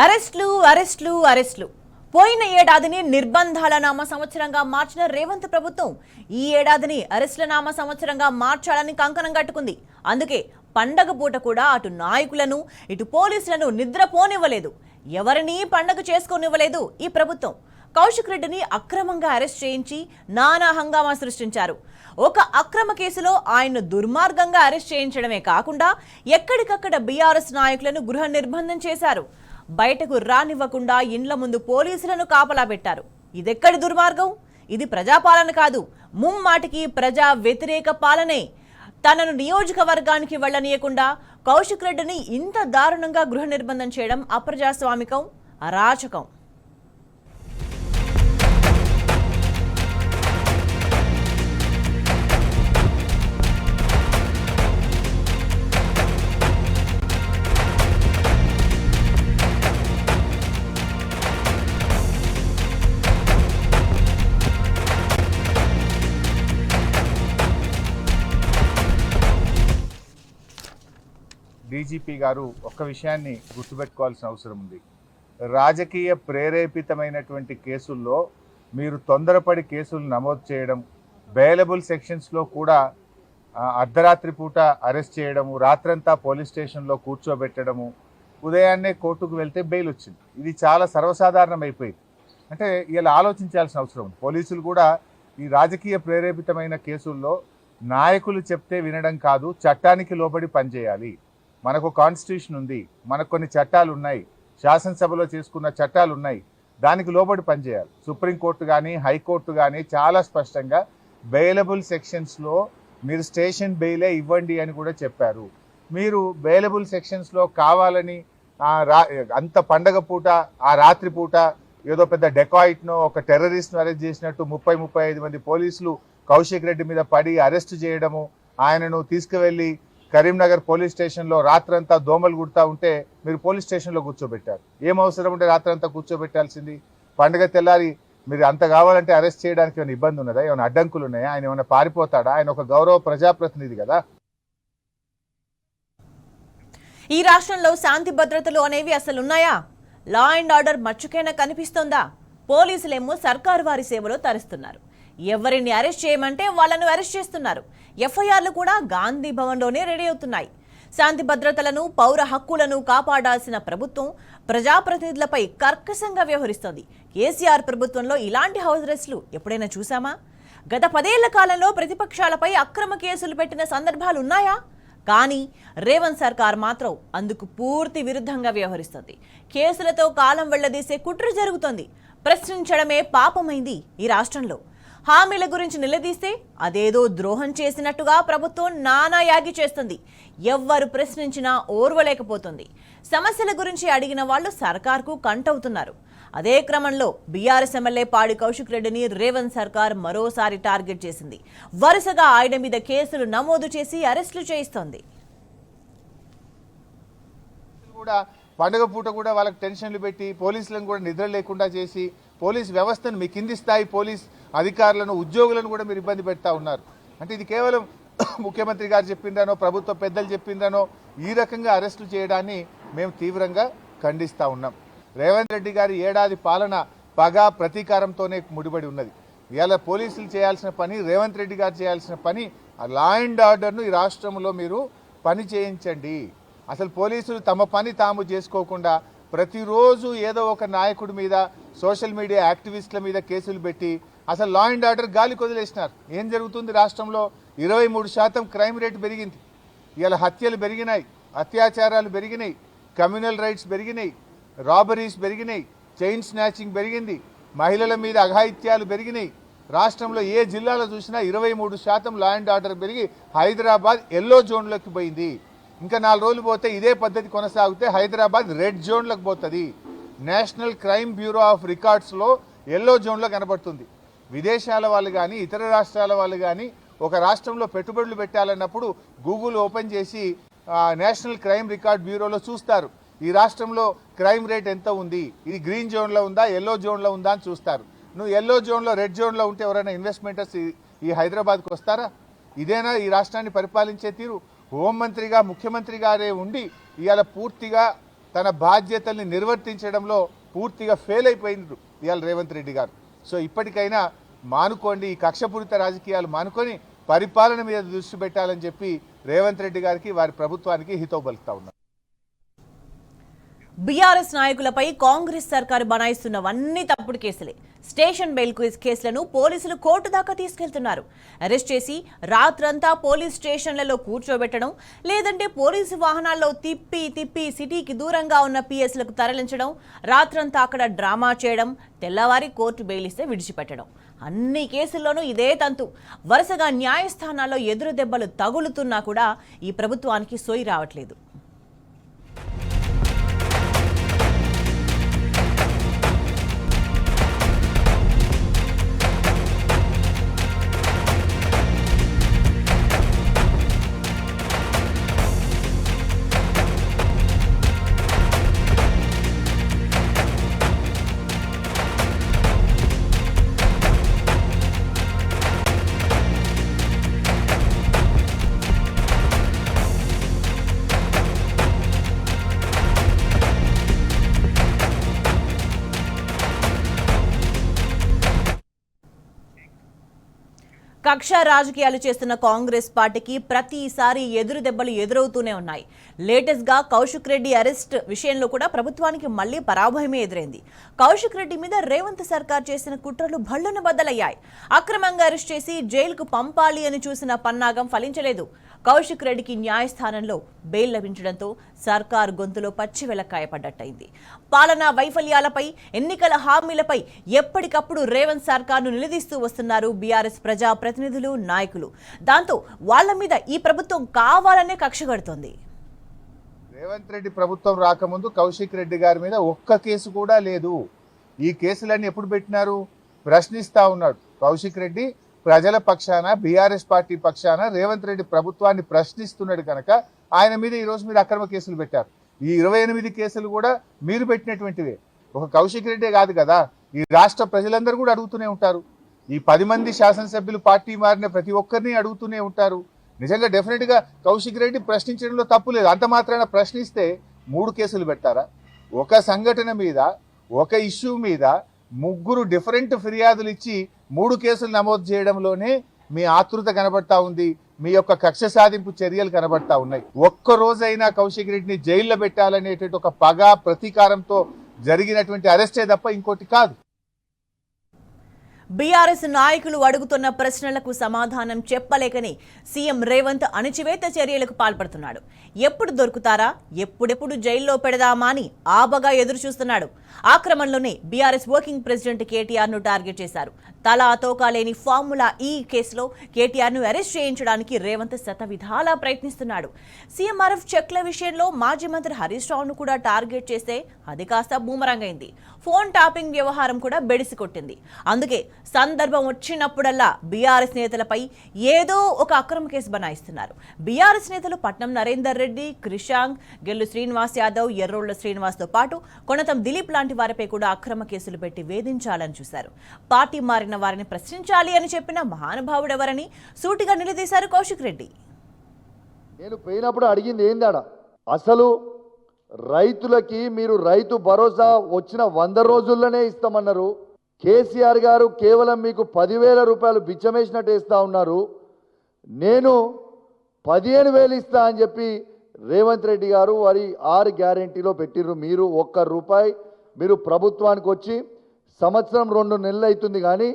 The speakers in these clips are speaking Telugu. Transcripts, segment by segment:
అరెస్టులు అరెస్టులు అరెస్టులు పోయిన ఏడాదిని నిర్బంధాల నామ సంవత్సరంగా మార్చిన రేవంత్ ప్రభుత్వం ఈ ఏడాదిని అరెస్టుల నామ సంవత్సరంగా మార్చాలని కంకణం కట్టుకుంది. అందుకే పండగ పూట కూడా అటు నాయకులను ఇటు పోలీసులను నిద్రపోనివ్వలేదు. ఎవరిని పండగ చేసుకోనివ్వలేదు ఈ ప్రభుత్వం. కౌశిక్ రెడ్డిని అక్రమంగా అరెస్ట్ చేయించి నానా హంగామా సృష్టించారు. ఒక అక్రమ కేసులో ఆయన్ను దుర్మార్గంగా అరెస్ట్ చేయించడమే కాకుండా ఎక్కడికక్కడ బీఆర్ఎస్ నాయకులను గృహ నిర్బంధం చేశారు. బయటకు రానివ్వకుండా ఇండ్ల ముందు పోలీసులను కాపలా పెట్టారు. ఇదెక్కడి దుర్మార్గం? ఇది ప్రజాపాలన కాదు, ముమ్మాటికి ప్రజా వ్యతిరేక పాలనే. తనను నియోజకవర్గానికి వెళ్లనీయకుండా కౌశిక్ రెడ్డిని ఇంత దారుణంగా గృహ నిర్బంధం చేయడం అప్రజాస్వామికం, అరాచకం. డీజీపీ గారు ఒక్క విషయాన్ని గుర్తుపెట్టుకోవాల్సిన అవసరం ఉంది. రాజకీయ ప్రేరేపితమైనటువంటి కేసుల్లో మీరు తొందరపడి కేసులు నమోదు చేయడం, బెయిలబుల్ సెక్షన్స్లో కూడా అర్ధరాత్రి పూట అరెస్ట్ చేయడము, రాత్రంతా పోలీస్ స్టేషన్లో కూర్చోబెట్టడము, ఉదయాన్నే కోర్టుకు వెళ్తే బెయిల్ వచ్చింది. ఇది చాలా సర్వసాధారణం అయిపోయింది. అంటే ఇలా ఆలోచించాల్సిన అవసరం ఉంది. పోలీసులు కూడా ఈ రాజకీయ ప్రేరేపితమైన కేసుల్లో నాయకులు చెప్తే వినడం కాదు, చట్టానికి లోబడి పనిచేయాలి. మనకు కాన్స్టిట్యూషన్ ఉంది, మనకు కొన్ని చట్టాలు ఉన్నాయి, శాసనసభలో చేసుకున్న చట్టాలు ఉన్నాయి, దానికి లోబడి పనిచేయాలి. సుప్రీంకోర్టు కానీ హైకోర్టు కానీ చాలా స్పష్టంగా బెయిలబుల్ సెక్షన్స్లో మీరు స్టేషన్ బెయిలే ఇవ్వండి అని కూడా చెప్పారు. మీరు బెయిలబుల్ సెక్షన్స్లో కావాలని అంత పండగ పూట ఆ రాత్రి పూట ఏదో పెద్ద డెకాయిట్నో ఒక టెర్రరిస్ట్ను అరెస్ట్ చేసినట్టు 30-35 మంది పోలీసులు కౌశిక్ రెడ్డి మీద పడి అరెస్ట్ చేయడము, ఆయనను తీసుకువెళ్ళి కరీంనగర్ పోలీస్ స్టేషన్లో రాత్రంతా దోమలు కుడతా ఉంటే మీరు పోలీస్ స్టేషన్లో కూర్చోబెట్టారు. ఏం అవసరం ఉంటే రాత్రంతా కూర్చోబెట్టాల్సింది? పండుగ తెల్లారి మీరు అంత కావాలంటే అరెస్ట్ చేయడానికి ఏమైనా ఇబ్బంది ఉన్నదా? ఏమైనా అడ్డంకులు ఉన్నాయా? ఆయన ఏమైనా పారిపోతాడా? ఆయన ఒక గౌరవ ప్రజాప్రతినిధి కదా. ఈ రాష్ట్రంలో శాంతి భద్రతలు అనేవి అసలు ఉన్నాయా? Law and order మచ్చుకైనా కనిపిస్తోందా? పోలీసులేమో సర్కారు వారి సేవలో తరిస్తున్నారు. ఎవరిని అరెస్ట్ చేయమంటే వాళ్ళను అరెస్ట్ చేస్తున్నారు. ఎఫ్ఐఆర్లు కూడా గాంధీ భవన్లోనే రెడీ అవుతున్నాయి. శాంతి భద్రతలను, పౌర హక్కులను కాపాడాల్సిన ప్రభుత్వం ప్రజాప్రతినిధులపై కర్కశంగా వ్యవహరిస్తోంది. కేసీఆర్ ప్రభుత్వంలో ఇలాంటి హౌస్ అరెస్టులు ఎప్పుడైనా చూసామా? గత 10 ఏళ్ల కాలంలో ప్రతిపక్షాలపై అక్రమ కేసులు పెట్టిన సందర్భాలు ఉన్నాయా? కానీ రేవంత్ సర్కార్ మాత్రం అందుకు పూర్తి విరుద్ధంగా వ్యవహరిస్తుంది. కేసులతో కాలం వెళ్లదీసే కుట్ర జరుగుతోంది. ప్రశ్నించడమే పాపమైంది ఈ రాష్ట్రంలో. హామీల గురించి నిలదీస్తే అదేదో ద్రోహం చేసినట్టుగా ప్రభుత్వం నానా యాగి చేస్తుంది. ఎవ్వరు ప్రశ్నించినా ఓర్వలేకపోతుంది. సమస్యల గురించి అడిగిన వాళ్ళు సర్కార్కు కంటవుతున్నారు. అదే క్రమంలో బీఆర్ఎస్ ఎమ్మెల్యే పాడి కౌశిక్ రెడ్డిని రేవంత్ సర్కార్ మరోసారి టార్గెట్ చేసింది. వరుసగా ఆయన మీద కేసులు నమోదు చేసి అరెస్టులు చేయిస్తోంది. పండుగ పూట కూడా వాళ్ళకి టెన్షన్లు పెట్టి పోలీసులను కూడా నిద్ర లేకుండా చేసి పోలీస్ వ్యవస్థను మీ కింది స్థాయి పోలీస్ అధికారులను, ఉద్యోగులను కూడా మీరు ఇబ్బంది పెడతా ఉన్నారు. అంటే ఇది కేవలం ముఖ్యమంత్రి గారు చెప్పిందనో, ప్రభుత్వ పెద్దలు చెప్పిందనో ఈ రకంగా అరెస్టులు చేయడాన్ని మేము తీవ్రంగా ఖండిస్తూ ఉన్నాం. రేవంత్ రెడ్డి గారి ఏడాది పాలన పగ ప్రతీకారంతోనే ముడిపడి ఉన్నది. ఇవాళ పోలీసులు చేయాల్సిన పని, రేవంత్ రెడ్డి గారు చేయాల్సిన పని, లా అండ్ ఆర్డర్ను ఈ రాష్ట్రంలో మీరు పని చేయించండి. అసలు పోలీసులు తమ పని తాము చేసుకోకుండా ప్రతిరోజు ఏదో ఒక నాయకుడి మీద, సోషల్ మీడియా యాక్టివిస్టుల మీద కేసులు పెట్టి అసలు లా అండ్ ఆర్డర్ గాలి కొదిలేసినారు. ఏం జరుగుతుంది రాష్ట్రంలో? 23% క్రైమ్ రేట్ పెరిగింది. ఇవాళ హత్యలు పెరిగినాయి, అత్యాచారాలు పెరిగినాయి, కమ్యూనల్ రైట్స్ పెరిగినాయి, రాబరీస్ పెరిగినాయి, చైన్ స్నాచింగ్ పెరిగింది, మహిళల మీద అఘాయిత్యాలు పెరిగినాయి. రాష్ట్రంలో ఏ జిల్లాలో చూసినా 23% లా అండ్ ఆర్డర్ పెరిగి హైదరాబాద్ ఎల్లో జోన్లోకి పోయింది. ఇంకా 4 రోజులు పోతే ఇదే పద్ధతి కొనసాగితే హైదరాబాద్ రెడ్ జోన్లోకి పోతుంది. నేషనల్ క్రైమ్ బ్యూరో ఆఫ్ రికార్డ్స్లో ఎల్లో జోన్లో కనబడుతుంది. విదేశాల వాళ్ళు కానీ, ఇతర రాష్ట్రాల వాళ్ళు కానీ ఒక రాష్ట్రంలో పెట్టుబడులు పెట్టాలన్నప్పుడు గూగుల్ ఓపెన్ చేసి నేషనల్ క్రైమ్ రికార్డ్ బ్యూరోలో చూస్తారు ఈ రాష్ట్రంలో క్రైమ్ రేట్ ఎంత ఉంది, ఇది గ్రీన్ జోన్లో ఉందా, ఎల్లో జోన్లో ఉందా అని చూస్తారు. నువ్వు ఎల్లో జోన్లో, రెడ్ జోన్లో ఉంటే ఎవరైనా ఇన్వెస్ట్మెంటర్స్ ఈ హైదరాబాద్కు వస్తారా? ఇదేనా ఈ రాష్ట్రాన్ని పరిపాలించే తీరు? హోంమంత్రిగా ముఖ్యమంత్రి గారే ఉండి ఇవాళ పూర్తిగా తన బాధ్యతల్ని నిర్వర్తించడంలో పూర్తిగా ఫెయిల్ అయిపోయింది ఇవాళ రేవంత్ రెడ్డి గారు. సో ఇప్పటికైనా మానుకోండి, ఈ కక్షపూరిత రాజకీయాలు మానుకొని పరిపాలన మీద దృష్టి పెట్టాలని చెప్పి రేవంత్ రెడ్డి గారికి వారి ప్రభుత్వానికి హితవు పలుకుతా ఉన్నారు. బీఆర్ఎస్ నాయకులపై కాంగ్రెస్ సర్కారు బనాయిస్తున్నవన్నీ తప్పుడు కేసులే. స్టేషన్ బెయిల్ కేసులను పోలీసులు కోర్టు దాకా తీసుకెళ్తున్నారు. అరెస్ట్ చేసి రాత్రంతా పోలీస్ స్టేషన్లలో కూర్చోబెట్టడం, లేదంటే పోలీసు వాహనాల్లో తిప్పి సిటీకి దూరంగా ఉన్న పిఎస్లకు తరలించడం, రాత్రంతా అక్కడ డ్రామా చేయడం, తెల్లవారి కోర్టు బెయిల్ ఇస్తే విడిచిపెట్టడం. అన్ని కేసుల్లోనూ ఇదే తంతు. వరుసగా న్యాయస్థానాల్లో ఎదురు దెబ్బలు తగులుతున్నా కూడా ఈ ప్రభుత్వానికి సోయి రావట్లేదు. కక్ష రాజకీయాలు చేస్తున్న కాంగ్రెస్ పార్టీకి ప్రతిసారి ఎదురు దెబ్బలు ఎదురవుతూనే ఉన్నాయి. లేటెస్ట్ గా కౌశిక్ రెడ్డి అరెస్ట్ విషయంలో కూడా ప్రభుత్వానికి మళ్లీ పరాభవమే ఎదురైంది. కౌశిక్ రెడ్డి మీద రేవంత్ సర్కార్ చేసిన కుట్రలు భళ్లున బద్దలయ్యాయి. అక్రమంగా అరెస్ట్ చేసి జైలుకు పంపాలి అని చూసిన పన్నాగం ఫలించలేదు. కౌశిక్ రెడ్డికి న్యాయస్థానంలో బెయిల్ లభించడంతో సర్కార్ గొంతులో పచ్చి వెలక్కాయపడ్డట్టయింది. పాలనా వైఫల్యాలపై, ఎన్నికల హామీలపై ఎప్పటికప్పుడు రేవంత్ సర్కార్ను నిలదీస్తూ వస్తున్నారు బీఆర్ఎస్ ప్రజాప్రతినిధులు, నాయకులు. దాంతో వాళ్ల మీద ఈ ప్రభుత్వం కావాలనే కక్ష కడుతోంది. రేవంత్ రెడ్డి ప్రభుత్వం రాకముందు కౌశిక్ రెడ్డి గారి మీద ఒక్క కేసు కూడా లేదు. ఈ కేసులన్నీ ఎప్పుడు పెట్టినారు? ప్రశ్నిస్తా ఉన్నాడు కౌశిక్ రెడ్డి. ప్రజల పక్షాన, బీఆర్ఎస్ పార్టీ పక్షాన రేవంత్ రెడ్డి ప్రభుత్వాన్ని ప్రశ్నిస్తున్నాడు కనుక ఆయన మీద ఈరోజు మీరు అక్రమ కేసులు పెట్టారు. ఈ 28 కేసులు కూడా మీరు పెట్టినటువంటివే. ఒక కౌశిక్ రెడ్డే కాదు కదా, ఈ రాష్ట్ర ప్రజలందరూ కూడా అడుగుతూనే ఉంటారు. ఈ 10 మంది శాసనసభ్యులు పార్టీ మారిన ప్రతి ఒక్కరిని అడుగుతూనే ఉంటారు. నిజంగా డెఫినెట్గా కౌశిక్ రెడ్డి ప్రశ్నించడంలో తప్పు లేదు. అంత మాత్రాన ప్రశ్నిస్తే 3 కేసులు పెట్టారా? ఒక సంఘటన మీద, ఒక ఇష్యూ మీద 3 డిఫరెంట్ ఫిర్యాదులు ఇచ్చి 3 కేసులు నమోదు చేయడంలోనే మీ ఆతృత కనబడతా ఉంది, మీ యొక్క కక్ష సాధింపు చర్యలు కనబడతా ఉన్నాయి. ఒక్క రోజైనా కౌశిక్ రెడ్డిని జైల్లో పెట్టాలనేటువంటి ఒక పగ, ప్రతీకారంతో జరిగినటువంటి అరెస్టే తప్ప ఇంకోటి కాదు. బీఆర్ఎస్ నాయకులు అడుగుతున్న ప్రశ్నలకు సమాధానం చెప్పలేకని సీఎం రేవంత్ అణచివేత చర్యలకు పాల్పడుతున్నాడు. ఎప్పుడు దొరుకుతారా, ఎప్పుడెప్పుడు జైల్లో పెడదామా అని ఆబగా ఎదురు చూస్తున్నాడు. ఆ క్రమంలోనే బీఆర్ఎస్ వర్కింగ్ ప్రెసిడెంట్ కేటీఆర్ ను టార్గెట్ చేశారు. తలా తోకా లేని ఫార్ములా ఈ కేసులో కేటీఆర్ ను అరెస్ట్ చేయించడానికి రేవంత్ శతవిధాలా ప్రయత్నిస్తున్నాడు. సీఎంఆర్ఎఫ్ చెక్ల విషయంలో మాజీ మంత్రి హరీష్ రావును కూడా టార్గెట్ చేస్తే అది కాస్త బూమరాంగ్ అయింది. ఫోన్ టాపింగ్ వ్యవహారం కూడా బెడిసి కొట్టింది. అందుకే సందర్భం వచ్చినప్పుడల్లా బీఆర్ఎస్ నేతలపై ఏదో ఒక అక్రమ కేసు బనాయిస్తున్నారు. బీఆర్ఎస్ నేతలు పట్నం నరేందర్ రెడ్డి, క్రిషాంగ్, గెల్లు శ్రీనివాస్ యాదవ్, ఎర్రోళ్ల శ్రీనివాస్తో పాటు కొనతం దిలీప్ లాంటి వారిపై కూడా అక్రమ కేసులు పెట్టి వేధించాలని చూశారు. పార్టీ మారిన వారిని ప్రశ్నించాలి అని చెప్పిన మహానుభావుడెవరని సూటిగా నిలదీశారు కౌశిక్ రెడ్డి. నేను పోయినప్పుడు అడిగింది ఏందాడ, అసలు రైతులకి మీరు రైతు భరోసా వచ్చిన 100 రోజుల్లోనే ఇస్తామన్నారు. కేసీఆర్ గారు కేవలం మీకు 10,000 రూపాయలు బిచ్చమేసినట్టు ఇస్తా ఉన్నారు. నేను 15,000 ఇస్తా అని చెప్పి రేవంత్ రెడ్డి గారు వారి 6 గ్యారెంటీలో పెట్టిర్రు. మీరు ₹1 మీరు ప్రభుత్వానికి వచ్చి సంవత్సరం 2 నెలలు అవుతుంది, కానీ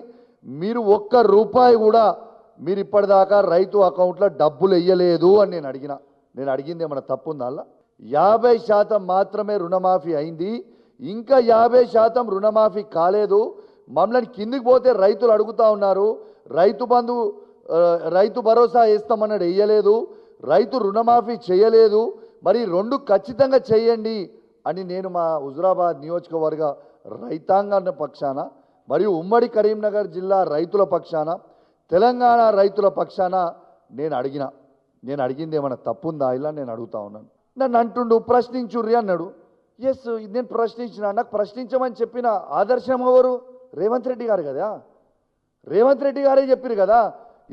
మీరు ₹1 కూడా మీరు ఇప్పటిదాకా రైతు అకౌంట్లో డబ్బులు వేయలేదు అని నేను అడిగింది ఏమన్నా తప్పు ఉందా? 50% మాత్రమే రుణమాఫీ అయింది, ఇంకా 50% రుణమాఫీ కాలేదు. మమ్మల్ని కిందికి పోతే రైతులు అడుగుతూ ఉన్నారు, రైతు బంధు రైతు భరోసా వేస్తామన్నాడు, వేయలేదు. రైతు రుణమాఫీ చేయలేదు. మరి 2 ఖచ్చితంగా చేయండి అని నేను మా హుజురాబాద్ నియోజకవర్గ రైతాంగ పక్షాన మరియు ఉమ్మడి కరీంనగర్ జిల్లా రైతుల పక్షాన, తెలంగాణ రైతుల పక్షాన నేను అడిగింది ఏమన్నా తప్పుందా ఇలా నేను అడుగుతా ఉన్నాను. నన్ను అంటుండు ప్రశ్నించుర్రి అన్నాడు. ఎస్, నేను ప్రశ్నించిన. నాకు ప్రశ్నించమని చెప్పిన ఆదర్శం ఎవరు? రేవంత్ రెడ్డి గారు కదా. రేవంత్ రెడ్డి గారే చెప్పారు కదా,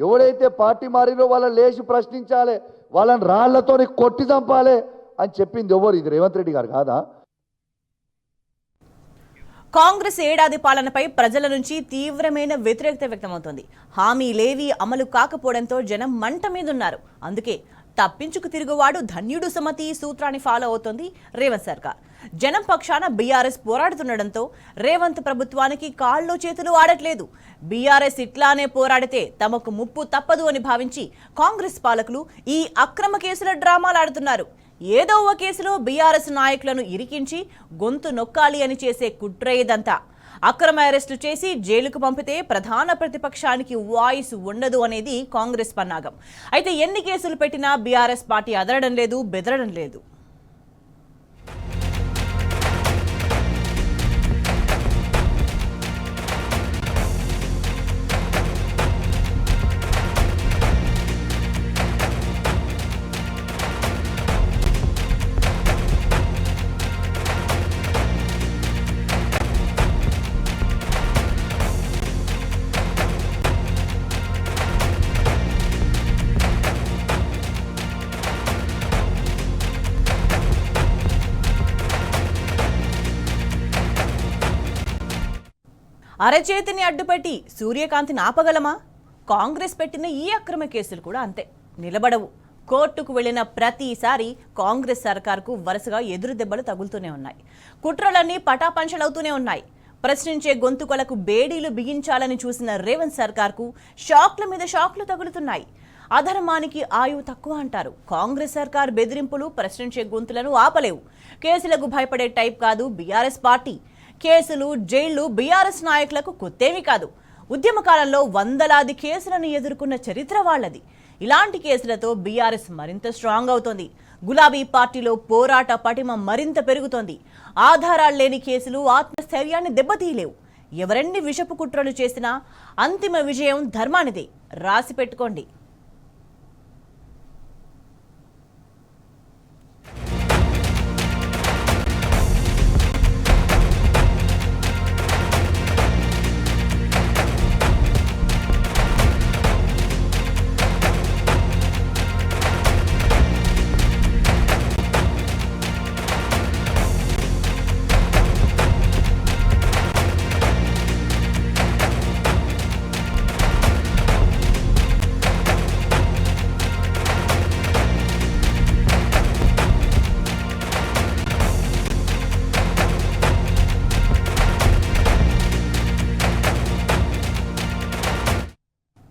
ఎవడైతే పార్టీ మారిలో వాళ్ళని లేచి ప్రశ్నించాలి, వాళ్ళని రాళ్లతో కొట్టి చంపాలి అని చెప్పింది ఎవరు? ఇది రేవంత్ రెడ్డి గారు కాదా? కాంగ్రెస్ ఏడాది పాలనపై ప్రజల నుంచి తీవ్రమైన వ్యతిరేకత వ్యక్తమవుతోంది. హామీలేవీ అమలు కాకపోవడంతో జనం మంట మీదున్నారు. అందుకే తప్పించుకు తిరుగువాడు ధన్యుడు సుమతి సూత్రాన్ని ఫాలో అవుతోంది రేవంత్ సర్కార్. జనం పక్షాన బీఆర్ఎస్ పోరాడుతుండడంతో రేవంత్ ప్రభుత్వానికి కాళ్ళు చేతులు ఆడట్లేదు. బీఆర్ఎస్ ఇట్లానే పోరాడితే తమకు ముప్పు తప్పదు అని భావించి కాంగ్రెస్ పాలకులు ఈ అక్రమ కేసుల డ్రామాలాడుతున్నారు. ఏదో ఒక కేసులో బీఆర్ఎస్ నాయకులను ఇరికించి గొంతు నొక్కాలి అని చేసే కుట్ర ఇదంతా. అక్రమ అరెస్టు చేసి జైలుకు పంపితే ప్రధాన ప్రతిపక్షానికి వాయిస్ ఉండదు అనేది కాంగ్రెస్ పన్నాగం. అయితే ఎన్ని కేసులు పెట్టినా బీఆర్ఎస్ పార్టీ అదరడం లేదు, బెదరడం లేదు. అరచేతిని అడ్డుపెట్టి సూర్యకాంతిని ఆపగలమా? కాంగ్రెస్ పెట్టిన ఈ అక్రమ కేసులు కూడా అంతే, నిలబడవు. కోర్టుకు వెళ్లిన ప్రతిసారి కాంగ్రెస్ సర్కార్కు వరుసగా ఎదురు దెబ్బలు తగులుతూనే ఉన్నాయి. కుట్రలన్నీ పటాపంచలవుతూనే ఉన్నాయి. ప్రశ్నించే గొంతుకలకు బేడీలు బిగించాలని చూసిన రేవంత్ సర్కార్కు షాక్ల మీద షాక్లు తగులుతున్నాయి. అధర్మానికి ఆయువు తక్కువ అంటారు. కాంగ్రెస్ సర్కార్ బెదిరింపులు ప్రశ్నించే గొంతులను ఆపలేవు. కేసులకు భయపడే టైప్ కాదు బీఆర్ఎస్ పార్టీ. కేసులు, జైళ్లు బీఆర్ఎస్ నాయకులకు కొత్తేమీ కాదు. ఉద్యమ కాలంలో వందలాది కేసులను ఎదుర్కొన్న చరిత్ర వాళ్లది. ఇలాంటి కేసులతో బీఆర్ఎస్ మరింత స్ట్రాంగ్ అవుతోంది. గులాబీ పార్టీలో పోరాట పటిమ మరింత పెరుగుతోంది. ఆధారాలు లేని కేసులు ఆత్మస్థైర్యాన్ని దెబ్బతీయలేవు. ఎవరెన్ని విషపు కుట్రలు చేసినా అంతిమ విజయం ధర్మానిదే. రాసి పెట్టుకోండి.